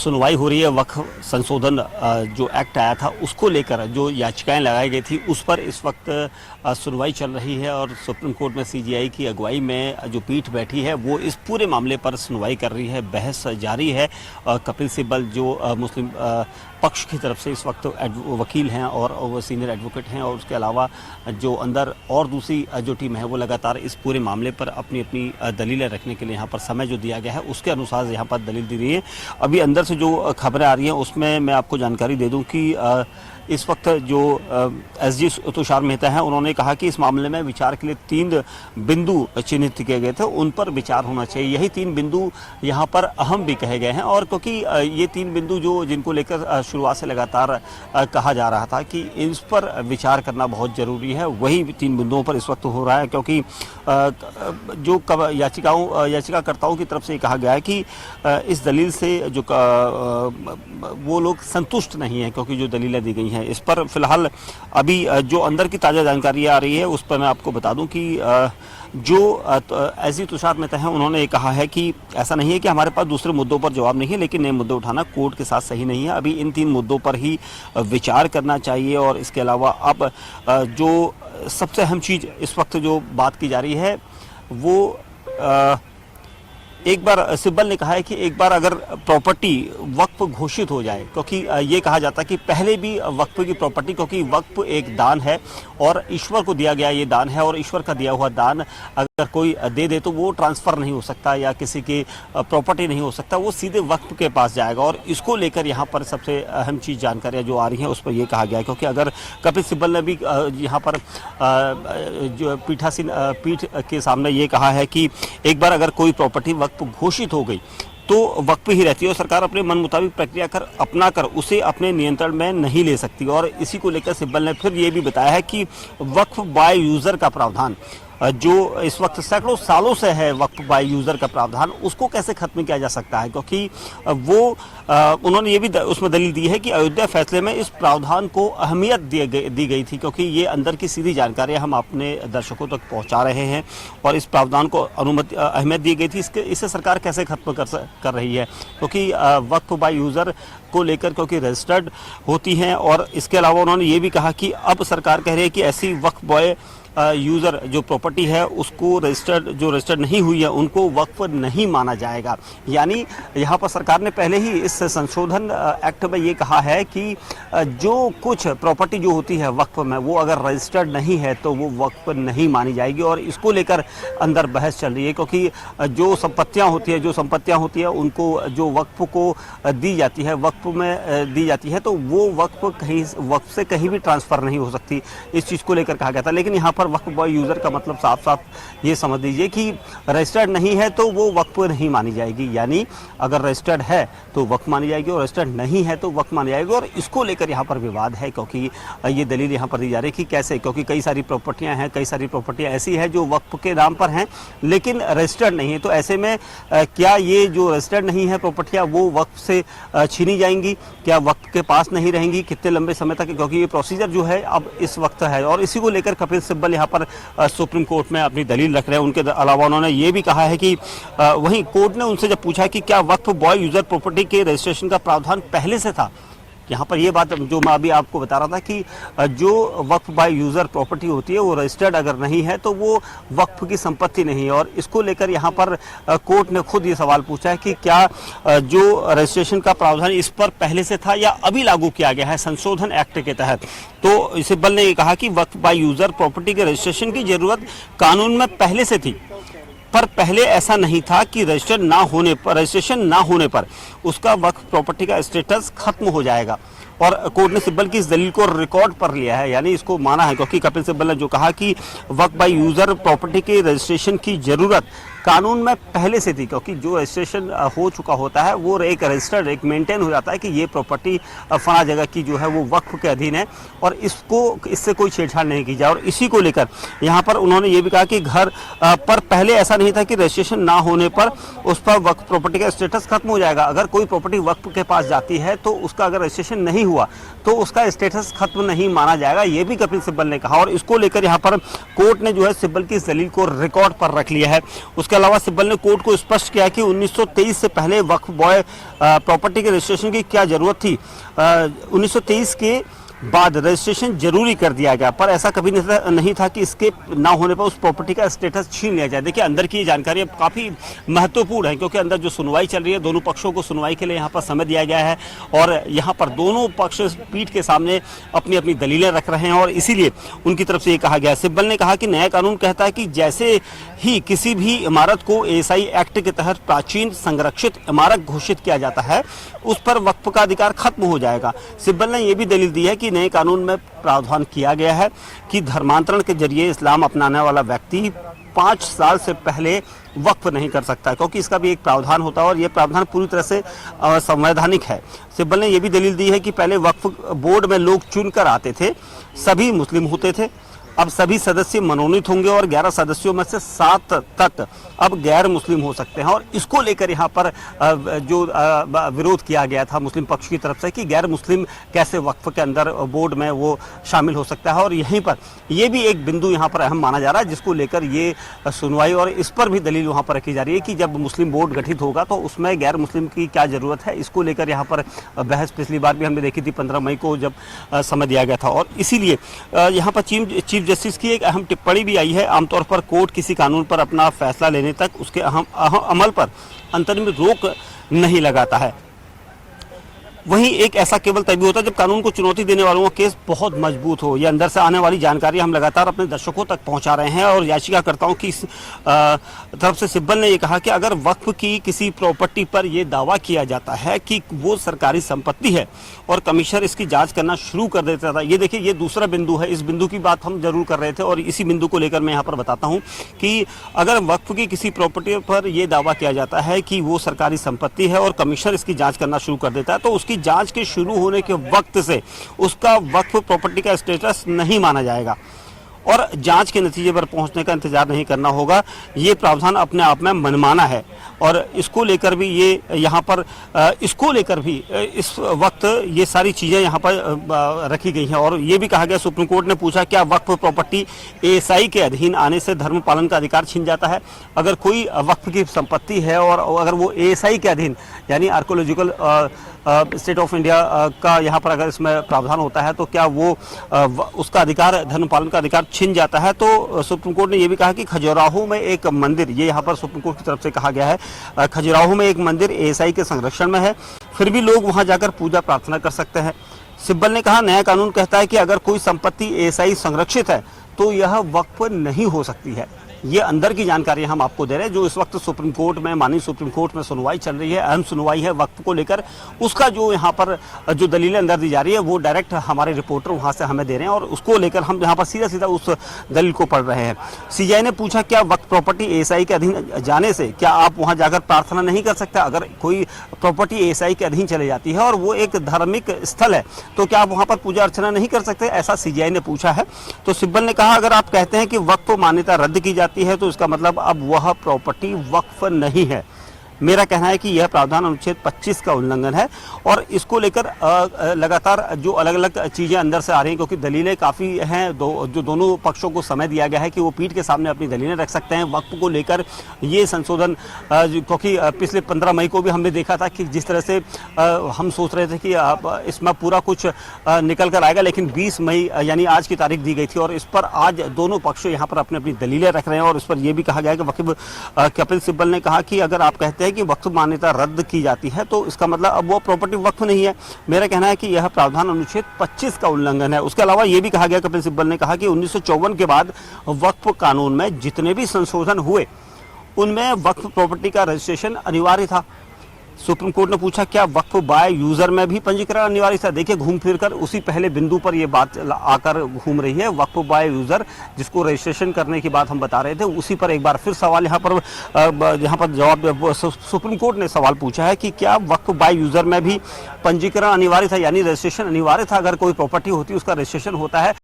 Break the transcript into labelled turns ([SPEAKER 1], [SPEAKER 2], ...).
[SPEAKER 1] सुनवाई हो रही है वक्फ संशोधन जो एक्ट आया था उसको लेकर जो याचिकाएं लगाई गई थी उस पर इस वक्त सुनवाई चल रही है और सुप्रीम कोर्ट में सीजेआई की अगुवाई में जो पीठ बैठी है वो इस पूरे मामले पर सुनवाई कर रही है। बहस जारी है। कपिल सिब्बल जो मुस्लिम पक्ष की तरफ से इस वक्त वकील हैं और वो सीनियर एडवोकेट हैं, और उसके अलावा जो अंदर और दूसरी जो टीम है वो लगातार इस पूरे मामले पर अपनी अपनी दलीलें रखने के लिए यहाँ पर समय जो दिया गया है उसके अनुसार यहाँ पर दलील दी रही है। अभी अंदर से जो खबरें आ रही हैं उसमें मैं आपको जानकारी दे दूं कि इस वक्त जो एसजी तुषार मेहता हैं उन्होंने कहा कि इस मामले में विचार के लिए 3 बिंदु चिन्हित किए गए थे, उन पर विचार होना चाहिए। यही 3 बिंदु यहाँ पर अहम भी कहे गए हैं, और क्योंकि ये 3 बिंदु जो जिनको लेकर शुरुआत से लगातार कहा जा रहा था कि इस पर विचार करना बहुत ज़रूरी है, वही 3 बिंदुओं पर इस वक्त हो रहा है। क्योंकि जो याचिकाकर्ताओं की तरफ से कहा गया है कि इस दलील से जो वो लोग संतुष्ट नहीं है, क्योंकि जो दलीलें दी गई हैं इस पर फिलहाल अभी जो अंदर की ताज़ा जानकारी आ रही है उस पर मैं आपको बता दूं कि जो एसजी तुषार मेहता हैं उन्होंने कहा है कि ऐसा नहीं है कि हमारे पास दूसरे मुद्दों पर जवाब नहीं है, लेकिन नए मुद्दे उठाना कोर्ट के साथ सही नहीं है। अभी इन 3 मुद्दों पर ही विचार करना चाहिए, और इसके अलावा अब जो सबसे अहम चीज़ इस वक्त जो बात की जा रही है वो एक बार सिब्बल ने कहा है कि एक बार अगर प्रॉपर्टी वक्फ घोषित हो जाए, क्योंकि ये कहा जाता है कि पहले भी वक्फ की प्रॉपर्टी, क्योंकि वक्फ एक दान है और ईश्वर को दिया गया ये दान है, और ईश्वर का दिया हुआ दान अगर कोई दे दे तो वो ट्रांसफ़र नहीं हो सकता या किसी की प्रॉपर्टी नहीं हो सकता, वो सीधे वक्फ के पास जाएगा। और इसको लेकर यहाँ पर सबसे अहम चीज़ जानकारियाँ जो आ रही हैं उस पर यह कहा गया है, क्योंकि अगर कपिल सिब्बल ने भी यहाँ पर जो पीठ के सामने ये कहा है कि एक बार अगर कोई प्रॉपर्टी वक्फ घोषित हो गई तो वक्फ ही रहती है, और सरकार अपने मन मुताबिक प्रक्रिया अपना कर उसे अपने नियंत्रण में नहीं ले सकती। और इसी को लेकर सिब्बल ने फिर ये भी बताया है कि वक्फ बाय यूज़र का प्रावधान जो इस वक्त सैकड़ों सालों से है, वक्फ बाय यूज़र का प्रावधान, उसको कैसे खत्म किया जा सकता है। क्योंकि वो उन्होंने ये भी उसमें दलील दी है कि अयोध्या फैसले में इस प्रावधान को अहमियत दी गई थी, क्योंकि ये अंदर की सीधी जानकारी हम अपने दर्शकों तक पहुंचा रहे हैं, और इस प्रावधान को अहमियत दी गई थी। इसे सरकार कैसे खत्म कर रही है, क्योंकि वक्फ बाय यूज़र को लेकर क्योंकि रजिस्टर्ड होती हैं। और इसके अलावा उन्होंने ये भी कहा कि अब सरकार कह रही है कि ऐसी वक्फ बाय यूज़र जो प्रॉपर्टी है उसको रजिस्टर्ड नहीं हुई है उनको वक्फ नहीं माना जाएगा। यानी यहाँ पर सरकार ने पहले ही इस संशोधन एक्ट में ये कहा है कि जो कुछ प्रॉपर्टी जो होती है वक्फ में वो अगर रजिस्टर्ड नहीं है तो वो वक्फ नहीं मानी जाएगी। और इसको लेकर अंदर बहस चल रही है, क्योंकि जो संपत्तियाँ होती है उनको जो वक्फ को दी जाती है, वक्फ में दी जाती है, तो वो वक्फ से कहीं भी ट्रांसफ़र नहीं हो सकती। इस चीज़ को लेकर कहा गया था, लेकिन यहाँ पर वक्फ बाय यूज़र का मतलब साफ साफ ये समझ लीजिए कि रजिस्टर्ड नहीं है तो वो वक्फ नहीं मानी जाएगी। यानी अगर रजिस्टर्ड है तो वक्फ मानी जाएगी और रजिस्टर्ड नहीं है तो वक्फ मानी जाएगी। और इसको लेकर यहाँ पर विवाद है, क्योंकि ये दलील यहाँ पर दी जा रही है कि कैसे, क्योंकि कई सारी प्रॉपर्टियाँ ऐसी हैं जो वक्फ के नाम पर हैं लेकिन रजिस्टर्ड नहीं है। तो ऐसे में क्या ये जो रजिस्टर्ड नहीं है प्रॉपर्टियाँ वो वक्फ से छीनी जाएंगी, क्या वक्फ के पास नहीं रहेंगी, कितने लंबे समय तक, क्योंकि ये प्रोसीजर जो है अब इस वक्त है। और इसी को लेकर कपिल सिब्बल यहाँ पर सुप्रीम कोर्ट में अपनी दलील रख रहे हैं। उनके अलावा उन्होंने ये भी कहा है कि वहीं कोर्ट ने उनसे जब पूछा कि क्या वक्फ बाय यूज़र प्रॉपर्टी के रजिस्ट्रेशन का प्रावधान पहले से था, यहाँ पर ये बात जो मैं अभी आपको बता रहा था कि जो वक्फ बाय यूज़र प्रॉपर्टी होती है वो रजिस्टर्ड अगर नहीं है तो वो वक्फ की संपत्ति नहीं है। और इसको लेकर यहाँ पर कोर्ट ने खुद ये सवाल पूछा है कि क्या जो रजिस्ट्रेशन का प्रावधान इस पर पहले से था या अभी लागू किया गया है संशोधन एक्ट के तहत। तो सिब्बल ने ये कहा कि वक्फ बाय यूज़र प्रॉपर्टी के रजिस्ट्रेशन की ज़रूरत कानून में पहले से थी, पर पहले ऐसा नहीं था कि रजिस्ट्रेशन ना होने पर उसका वक्फ प्रॉपर्टी का स्टेटस खत्म हो जाएगा। और कोर्ट ने सिब्बल की इस दलील को रिकॉर्ड पर लिया है, यानी इसको माना है, क्योंकि कपिल सिब्बल ने जो कहा कि वक्फ बाय यूज़र प्रॉपर्टी के रजिस्ट्रेशन की ज़रूरत कानून में पहले से थी, क्योंकि जो रजिस्ट्रेशन हो चुका होता है वो एक रजिस्टर्ड एक मेंटेन हो जाता है कि ये प्रॉपर्टी फला जगह की जो है वो वक्फ के अधीन है और इससे कोई छेड़छाड़ नहीं की जाए। और इसी को लेकर यहाँ पर उन्होंने ये भी कहा कि घर पर पहले ऐसा नहीं था कि रजिस्ट्रेशन ना होने पर उस पर वक्फ प्रॉपर्टी का स्टेटस खत्म हो जाएगा। अगर कोई प्रॉपर्टी वक्फ के पास जाती है तो उसका अगर रजिस्ट्रेशन नहीं हुआ तो उसका स्टेटस खत्म नहीं माना जाएगा, ये भी कपिल सिब्बल ने कहा। और इसको लेकर यहाँ पर कोर्ट ने जो है सिब्बल की इस दलील को रिकॉर्ड पर रख लिया है। उसके उसके अलावा सिब्बल ने कोर्ट को स्पष्ट किया कि 1923 से पहले वक्फ बॉय प्रॉपर्टी के रजिस्ट्रेशन की क्या जरूरत थी। 1923 के बाद रजिस्ट्रेशन जरूरी कर दिया गया, पर ऐसा कभी नहीं था कि इसके ना होने पर उस प्रॉपर्टी का स्टेटस छीन लिया जाए। देखिए अंदर की ये जानकारी अब काफ़ी महत्वपूर्ण है, क्योंकि अंदर जो सुनवाई चल रही है, दोनों पक्षों को सुनवाई के लिए यहाँ पर समय दिया गया है और यहाँ पर दोनों पक्ष पीठ के सामने अपनी अपनी दलीलें रख रहे हैं और इसीलिए उनकी तरफ से ये कहा गया। सिब्बल ने कहा कि नया कानून कहता है कि जैसे ही किसी भी इमारत को एएसआई एक्ट के तहत प्राचीन संरक्षित इमारत घोषित किया जाता है, उस पर वक्फ का अधिकार खत्म हो जाएगा। सिब्बल ने यह भी दलील दी है कि नए कानून में प्रावधान किया गया है कि धर्मांतरण के जरिए इस्लाम अपनाने वाला व्यक्ति 5 साल से पहले वक्फ नहीं कर सकता, क्योंकि इसका भी एक प्रावधान होता है और यह प्रावधान पूरी तरह से संवैधानिक है। सिब्बल ने यह भी दलील दी है कि पहले वक्फ बोर्ड में लोग चुनकर आते थे, सभी मुस्लिम होते थे, अब सभी सदस्य मनोनीत होंगे और 11 सदस्यों में से 7 तक अब गैर मुस्लिम हो सकते हैं। और इसको लेकर यहाँ पर जो विरोध किया गया था मुस्लिम पक्ष की तरफ से कि गैर मुस्लिम कैसे वक्फ के अंदर बोर्ड में वो शामिल हो सकता है, और यहीं पर ये भी एक बिंदु यहाँ पर अहम माना जा रहा है, जिसको लेकर ये सुनवाई और इस पर भी दलील वहाँ पर रखी जा रही है कि जब मुस्लिम बोर्ड गठित होगा तो उसमें गैर मुस्लिम की क्या ज़रूरत है। इसको लेकर यहाँ पर बहस पिछली बार भी हमने देखी थी 15 मई को जब समय दिया गया था, और इसीलिए यहाँ पर चीफ जस्टिस की एक अहम टिप्पणी भी आई है। आमतौर पर कोर्ट किसी कानून पर अपना फैसला लेने तक उसके अमल पर अंतरिम रोक नहीं लगाता है। वहीं एक ऐसा केवल तभी होता है जब कानून को चुनौती देने वालों का केस बहुत मजबूत हो। ये अंदर से आने वाली जानकारी हम लगातार अपने दर्शकों तक पहुंचा रहे हैं और याचिकाकर्ताओं की तरफ से सिब्बल ने ये कहा कि अगर वक्फ की किसी प्रॉपर्टी पर यह दावा किया जाता है कि वो सरकारी संपत्ति है और कमिश्नर इसकी जांच करना शुरू कर देता था। ये देखिए, ये दूसरा बिंदु है, इस बिंदु की बात हम जरूर कर रहे थे और इसी बिंदु को लेकर मैं यहाँ पर बताता हूँ कि अगर वक्फ की किसी प्रॉपर्टी पर यह दावा किया जाता है कि वो सरकारी संपत्ति है और कमिश्नर इसकी जाँच करना शुरू कर देता है, तो उसकी जांच के शुरू होने के वक्त से उसका वक्फ प्रॉपर्टी का स्टेटस नहीं माना जाएगा और जांच के नतीजे पर पहुंचने का इंतजार नहीं करना होगा। ये प्रावधान अपने आप में मनमाना है और इसको लेकर भी ये यहाँ पर इसको लेकर भी इस वक्त ये सारी चीज़ें यहाँ पर रखी गई हैं। और ये भी कहा गया, सुप्रीम कोर्ट ने पूछा क्या वक्फ प्रॉपर्टी एएसआई के अधीन आने से धर्म पालन का अधिकार छिन जाता है। अगर कोई वक्फ की संपत्ति है और अगर वो एएसआई के अधीन यानी आर्कोलॉजिकल स्टेट ऑफ इंडिया का यहाँ पर अगर इसमें प्रावधान होता है तो क्या वो उसका अधिकार, धर्म पालन का अधिकार छिन जाता है। तो सुप्रीम कोर्ट ने यह भी कहा कि खजुराहो में एक मंदिर, ये यहाँ पर सुप्रीम कोर्ट की तरफ से कहा गया है, खजुराहो में एक मंदिर एएसआई के संरक्षण में है, फिर भी लोग वहाँ जाकर पूजा प्रार्थना कर सकते हैं। सिब्बल ने कहा नया कानून कहता है कि अगर कोई संपत्ति एएसआई संरक्षित है तो यह वक्फ नहीं हो सकती है। ये अंदर की जानकारी हम आपको दे रहे हैं जो इस वक्त सुप्रीम कोर्ट में, माननीय सुप्रीम कोर्ट में सुनवाई चल रही है, अहम सुनवाई है वक्फ को लेकर। उसका जो यहाँ पर जो दलीलें अंदर दी जा रही है वो डायरेक्ट हमारे रिपोर्टर वहाँ से हमें दे रहे हैं और उसको लेकर हम यहाँ पर सीधा सीधा उस दलील को पढ़ रहे हैं। सीजीआई ने पूछा क्या वक्फ प्रॉपर्टी एएसआई के अधीन जाने से क्या आप वहाँ जाकर प्रार्थना नहीं कर सकते। अगर कोई प्रॉपर्टी एएसआई के अधीन चली जाती है और वो एक धार्मिक स्थल है तो क्या आप वहाँ पर पूजा अर्चना नहीं कर सकते, ऐसा सीजीआई ने पूछा है। तो सिब्बल ने कहा अगर आप कहते हैं कि वक्फ मान्यता रद्द की जाती है तो इसका मतलब अब वह प्रॉपर्टी वक्फ नहीं है। मेरा कहना है कि यह प्रावधान अनुच्छेद 25 का उल्लंघन है और इसको लेकर लगातार जो अलग अलग चीज़ें अंदर से आ रही हैं, क्योंकि दलीलें काफ़ी हैं, जो दोनों पक्षों को समय दिया गया है कि वो पीठ के सामने अपनी दलीलें रख सकते हैं। वक्फ को लेकर ये संशोधन, क्योंकि पिछले 15 मई को भी हमने देखा था कि जिस तरह से हम सोच रहे थे कि इसमें पूरा कुछ निकल कर आएगा, लेकिन 20 मई यानी आज की तारीख दी गई थी और इस पर आज दोनों पक्ष यहाँ पर अपनी अपनी दलीलें रख रहे हैं। और इस पर यह भी कहा गया कि वकील कपिल सिब्बल ने कहा कि अगर आप कहते हैं कि वक्फ मान्यता रद्द की जाती है तो इसका मतलब अब वो प्रॉपर्टी वक्फ नहीं है। मेरा कहना है कि यह प्रावधान अनुच्छेद 25 का उल्लंघन है। उसके अलावा यह भी कहा गया, कपिल सिब्बल ने कहा कि 1954 के बाद वक्फ कानून में जितने भी संशोधन हुए उनमें वक्फ प्रॉपर्टी का रजिस्ट्रेशन अनिवार्य था। सुप्रीम कोर्ट ने पूछा क्या वक्फ बाय यूजर में भी पंजीकरण अनिवार्य था। देखिए, घूम फिर कर उसी पहले बिंदु पर यह बात आकर घूम रही है। वक्फ बाय यूजर जिसको रजिस्ट्रेशन करने की बात हम बता रहे थे, उसी पर एक बार फिर सवाल यहाँ पर जवाब सुप्रीम कोर्ट ने सवाल पूछा है कि क्या वक्फ बाय यूजर में भी पंजीकरण अनिवार्य था, यानी रजिस्ट्रेशन अनिवार्य था। अगर कोई प्रॉपर्टी होती है उसका रजिस्ट्रेशन होता है।